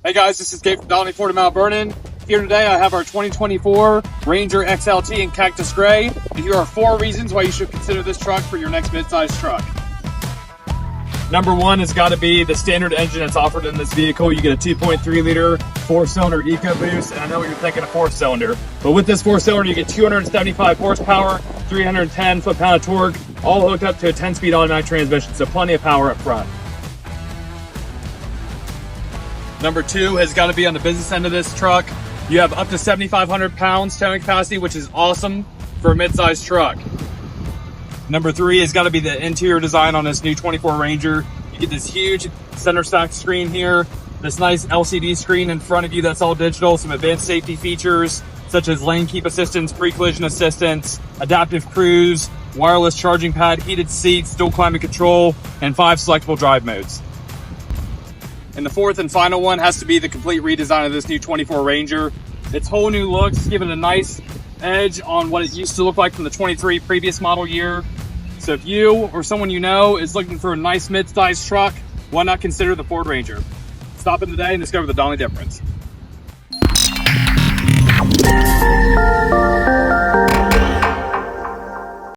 Hey guys, this is Gabe from Donley, Mount Vernon. Here today I have our 2024 Ranger XLT in Cactus Gray. And here are 4 reasons why you should consider this truck for your next midsize truck. Number 1 has got to be the standard engine that's offered in this vehicle. You get a 2.3 liter 4-cylinder EcoBoost, and I know what you're thinking, a 4-cylinder. But with this 4-cylinder, you get 275 horsepower, 310 foot-pound of torque, all hooked up to a 10-speed automatic transmission, so plenty of power up front. Number 2 has got to be on the business end of this truck. You have up to 7,500 pounds towing capacity, which is awesome for a mid-sized truck. Number 3 has got to be the interior design on this new 24 Ranger. You get this huge center stack screen here, this nice LCD screen in front of you that's all digital, some advanced safety features such as lane keep assistance, pre-collision assistance, adaptive cruise, wireless charging pad, heated seats, dual climate control, and 5 selectable drive modes. And the 4th and final one has to be the complete redesign of this new 24 Ranger. Its whole new looks, giving a nice edge on what it used to look like from the 23 previous model year. So if you or someone you know is looking for a nice mid-sized truck, why not consider the Ford Ranger? Stop in today and discover the Donley difference.